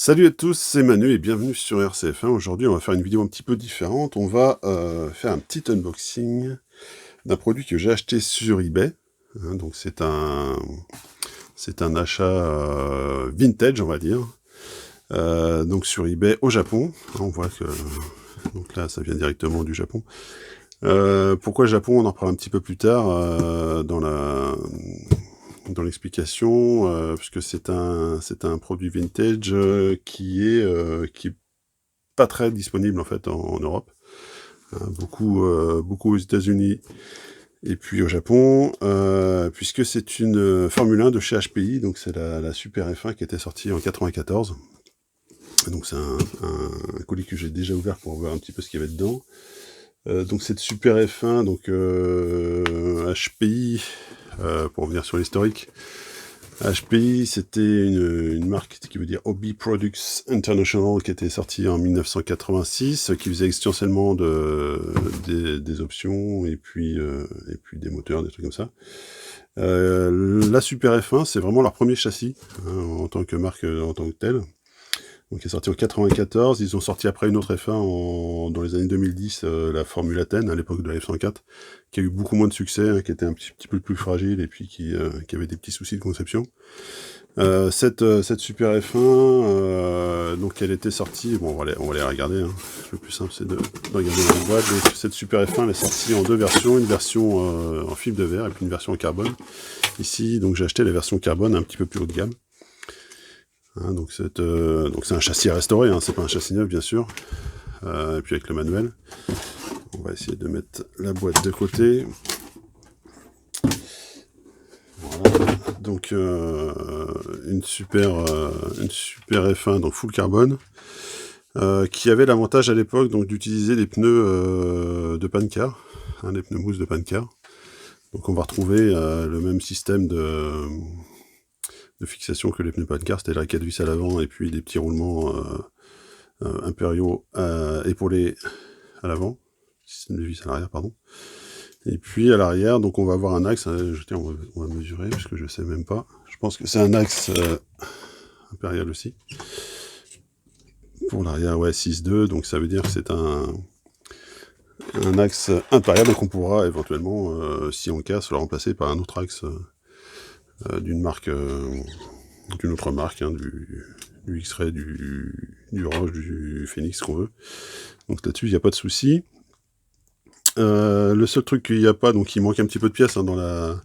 Salut à tous, c'est Manu et bienvenue sur RCF1. Aujourd'hui, on va faire une vidéo un petit peu différente. On va faire un petit unboxing d'un produit que j'ai acheté sur eBay. Donc c'est un achat vintage, on va dire. Donc sur eBay au Japon. On voit que donc là, ça vient directement du Japon. Pourquoi Japon? On en reparlera un petit peu plus tard dans l'explication, puisque c'est un produit vintage qui est pas très disponible en fait en Europe. Beaucoup aux États-Unis et puis au Japon, puisque c'est une Formule 1 de chez HPI, donc c'est la Super F1 qui était sortie en 94. Donc c'est un colis que j'ai déjà ouvert pour voir un petit peu ce qu'il y avait dedans. Donc cette Super F1, donc HPI, pour revenir sur l'historique, HPI, c'était une marque qui veut dire Hobby Products International, qui était sortie en 1986, qui faisait essentiellement des options et puis des moteurs, des trucs comme ça. La Super F1, c'est vraiment leur premier châssis en tant que marque, en tant que telle. Donc, il est sorti en 94. Ils ont sorti après une autre F1 dans les années 2010, la Formule Athènes, à l'époque de la F104, qui a eu beaucoup moins de succès, qui était un petit peu plus fragile et puis qui avait des petits soucis de conception. Cette Super F1, donc elle était sortie, bon, on va les regarder. Le plus simple, c'est de regarder dans la boîte. Donc, cette Super F1, elle est sortie en deux versions, une version en fibre de verre et puis une version en carbone. Ici, donc j'ai acheté la version carbone un petit peu plus haut de gamme. Donc c'est un châssis à restaurer, c'est pas un châssis neuf bien sûr. Et puis avec le manuel, on va essayer de mettre la boîte de côté. Voilà. Donc une super F1 donc full carbone, qui avait l'avantage à l'époque donc d'utiliser des pneus de Pancar, les pneus mousse de Pancar. Donc on va retrouver le même système de fixation que les pneus Pancar, c'était la 4 vis à l'avant et puis des petits roulements impériaux épaulés à l'avant, système de vis à l'arrière, pardon. Et puis à l'arrière, donc on va avoir un axe, tiens, on va mesurer, parce que je sais même pas. Je pense que c'est un axe impérial aussi. Pour l'arrière, ouais, 6,2, donc ça veut dire que c'est un axe impérial, donc on pourra éventuellement, si on casse, le remplacer par un autre axe d'une autre marque, du X-Ray, du Roche, du Phoenix, qu'on veut. Donc là-dessus, il n'y a pas de souci. Le seul truc qu'il n'y a pas, donc il manque un petit peu de pièces dans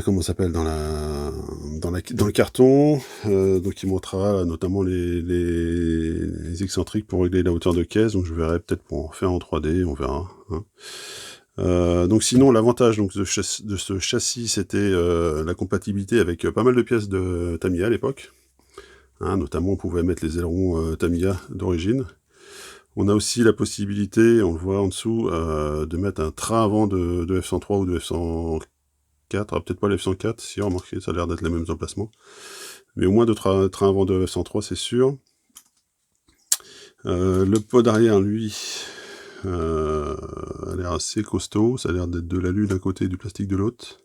comment ça s'appelle, dans le carton. Donc il montrera notamment les excentriques pour régler la hauteur de caisse. Donc je verrai peut-être pour en faire en 3D, on verra. Donc sinon l'avantage de ce châssis, c'était la compatibilité avec pas mal de pièces de Tamiya à l'époque. Notamment on pouvait mettre les ailerons Tamiya d'origine. On a aussi la possibilité, on le voit en dessous, de mettre un train avant de F103 ou de F104, peut-être pas le F104, si remarquez, ça a l'air d'être les mêmes emplacements. Mais au moins de train avant de F103, c'est sûr. Le pod arrière, lui, a l'air assez costaud, ça a l'air d'être de l'alu d'un côté et du plastique de l'autre.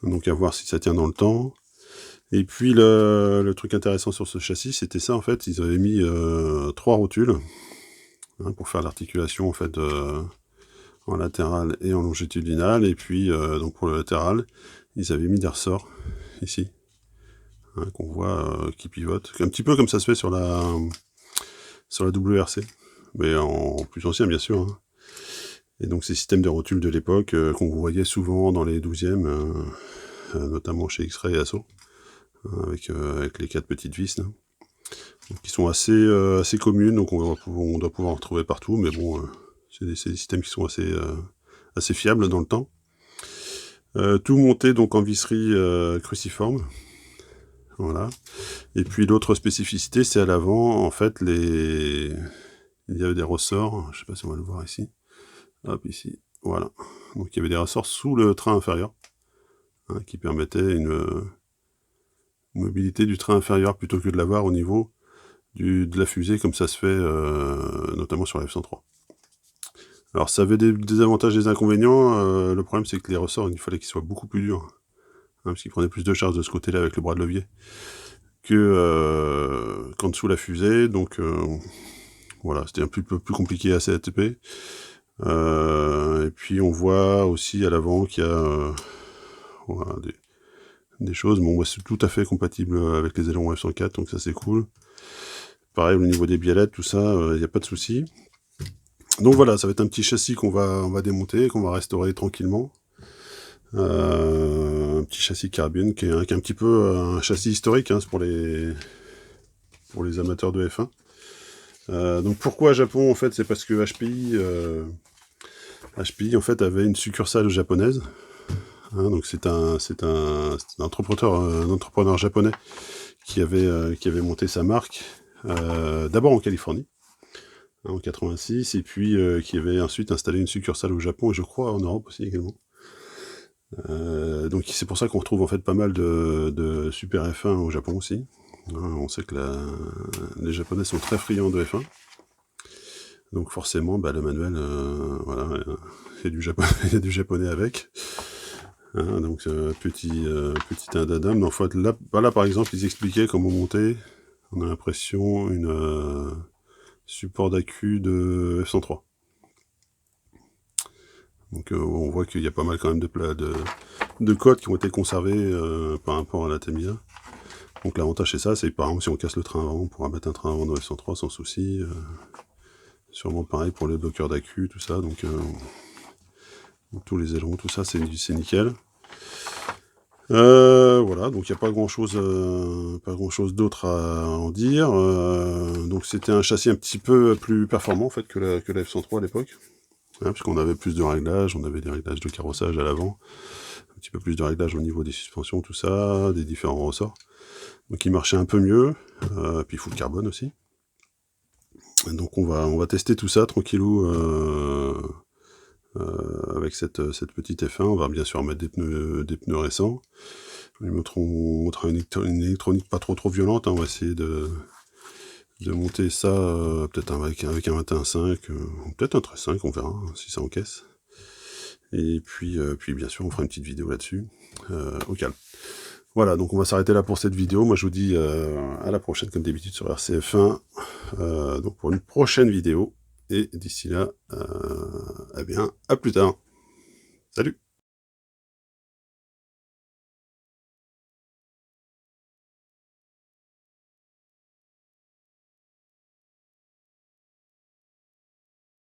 Donc à voir si ça tient dans le temps. Et puis le truc intéressant sur ce châssis, c'était ça en fait, ils avaient mis 3 rotules pour faire l'articulation en fait en latéral et en longitudinal. Et puis donc pour le latéral, ils avaient mis des ressorts ici, qu'on voit qui pivotent, un petit peu comme ça se fait sur la WRC, mais en plus ancien bien sûr. Et donc ces systèmes de rotules de l'époque qu'on voyait souvent dans les 12e, notamment chez X-Ray et Asso, avec les 4 petites vis, donc, qui sont assez communes, donc on doit pouvoir en retrouver partout, mais bon, c'est des systèmes qui sont assez fiables dans le temps. Tout monté donc en visserie cruciforme. Voilà. Et puis l'autre spécificité, c'est à l'avant, en fait, il y avait des ressorts, je sais pas si on va le voir ici. Hop, ici, voilà. Donc il y avait des ressorts sous le train inférieur, qui permettaient une mobilité du train inférieur plutôt que de l'avoir au niveau de la fusée, comme ça se fait notamment sur la F103. Alors ça avait des avantages et des inconvénients. Le problème, c'est que les ressorts, il fallait qu'ils soient beaucoup plus durs, parce qu'ils prenaient plus de charge de ce côté-là avec le bras de levier qu'en dessous la fusée, donc voilà, c'était un peu plus compliqué à CATP. Et puis on voit aussi à l'avant qu'il y a voilà, des choses, bon, c'est tout à fait compatible avec les ailerons F104, donc ça c'est cool. Pareil, au niveau des biellettes, tout ça, il n'y a pas de souci. Donc voilà, ça va être un petit châssis qu'on va démonter, qu'on va restaurer tranquillement. Un petit châssis carbone qui est un petit peu un châssis historique, hein, c'est pour les amateurs de F1. Donc pourquoi Japon en fait, c'est parce que HPI en fait avait une succursale japonaise. Hein, donc c'est un entrepreneur japonais qui avait monté sa marque d'abord en Californie hein, en 86 et puis qui avait ensuite installé une succursale au Japon et je crois en Europe aussi également. Donc c'est pour ça qu'on retrouve en fait pas mal de Super F1 au Japon aussi. Hein, on sait que les Japonais sont très friands de F1. Donc forcément, le manuel, voilà, il y a du japonais avec. Hein, donc petit indadam. En fait, là par exemple, ils expliquaient comment monter. On a l'impression une support d'accu de F103. Donc on voit qu'il y a pas mal quand même de codes qui ont été conservés par rapport à la Tamiya. Donc l'avantage c'est ça, c'est par exemple si on casse le train avant, on pourra mettre un train avant dans F103 sans souci. Sûrement pareil pour les bloqueurs d'accu, tout ça. Donc tous les ailerons, tout ça, c'est nickel. Voilà, donc il n'y a pas grand chose d'autre à en dire. Donc c'était un châssis un petit peu plus performant en fait que la F103 à l'époque. Hein, puisqu'on avait plus de réglages, on avait des réglages de carrossage à l'avant, un petit peu plus de réglages au niveau des suspensions, tout ça, des différents ressorts. Donc il marchait un peu mieux, puis full carbone aussi. Donc on va tester tout ça tranquillou avec cette petite F1. On va bien sûr mettre des pneus récents. On lui montrera une électronique pas trop violente. Hein. On va essayer de monter ça peut-être avec un 21.5, peut-être un 13.5, on verra si ça encaisse. Et puis bien sûr on fera une petite vidéo là-dessus, au calme. Voilà, donc on va s'arrêter là pour cette vidéo. Moi je vous dis à la prochaine comme d'habitude sur RCF1, donc pour une prochaine vidéo. Et d'ici là, eh bien, à plus tard. Salut!